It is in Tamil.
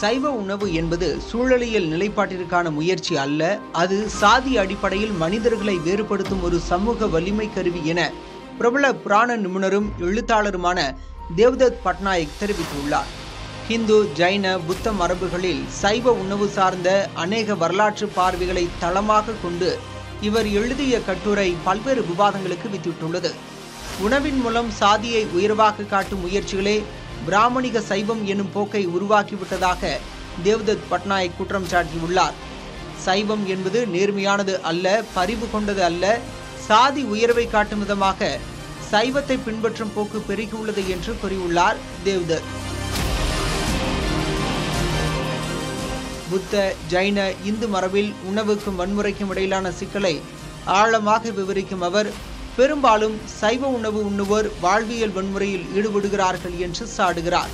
சைவ உணவு என்பது சூழலியல் நிலைப்பாட்டிற்கான முயற்சி அல்ல, அது சாதி அடிப்படையில் மனிதர்களை வேறுபடுத்தும் ஒரு சமூக வலிமை கருவி என பிரபல புராண நிபுணரும் எழுத்தாளருமான தேவ்தத் பட்நாயக் தெரிவித்துள்ளார். ஹிந்து, ஜைன, புத்த மரபுகளில் சைவ உணவு சார்ந்த அநேக வரலாற்று பார்வைகளை தளமாக கொண்டு இவர் எழுதிய கட்டுரை பல்வேறு விவாதங்களுக்கு வித்திட்டுள்ளது. உணவின் மூலம் சாதியை உயர்வாக காட்டும் முயற்சிகளே பிராமணிக சைவம் எனும் போக்கை உருவாக்கிவிட்டதாக தேவ்தத் பட்நாயக் குற்றம் சாட்டியுள்ளார். சைவம் என்பது நேர்மையானது அல்ல, பரிவு கொண்டது அல்ல, சாதி உயர்வை காட்டும் விதமாக சைவத்தை பின்பற்றும் போக்கு பெருகியுள்ளது என்று கூறியுள்ளார் தேவ்தத். புத்த, ஜைன, இந்து மரபில் உணவுக்கும் வன்முறைக்கும் இடையிலான சிக்கலை ஆழமாக விவரிக்கும் அவர், பெரும்பாலும் சைவ உணவு உண்ணுவோர் வாழ்வியல் வன்முறையில் ஈடுபடுகிறார்கள் என்று சாடுகிறார்.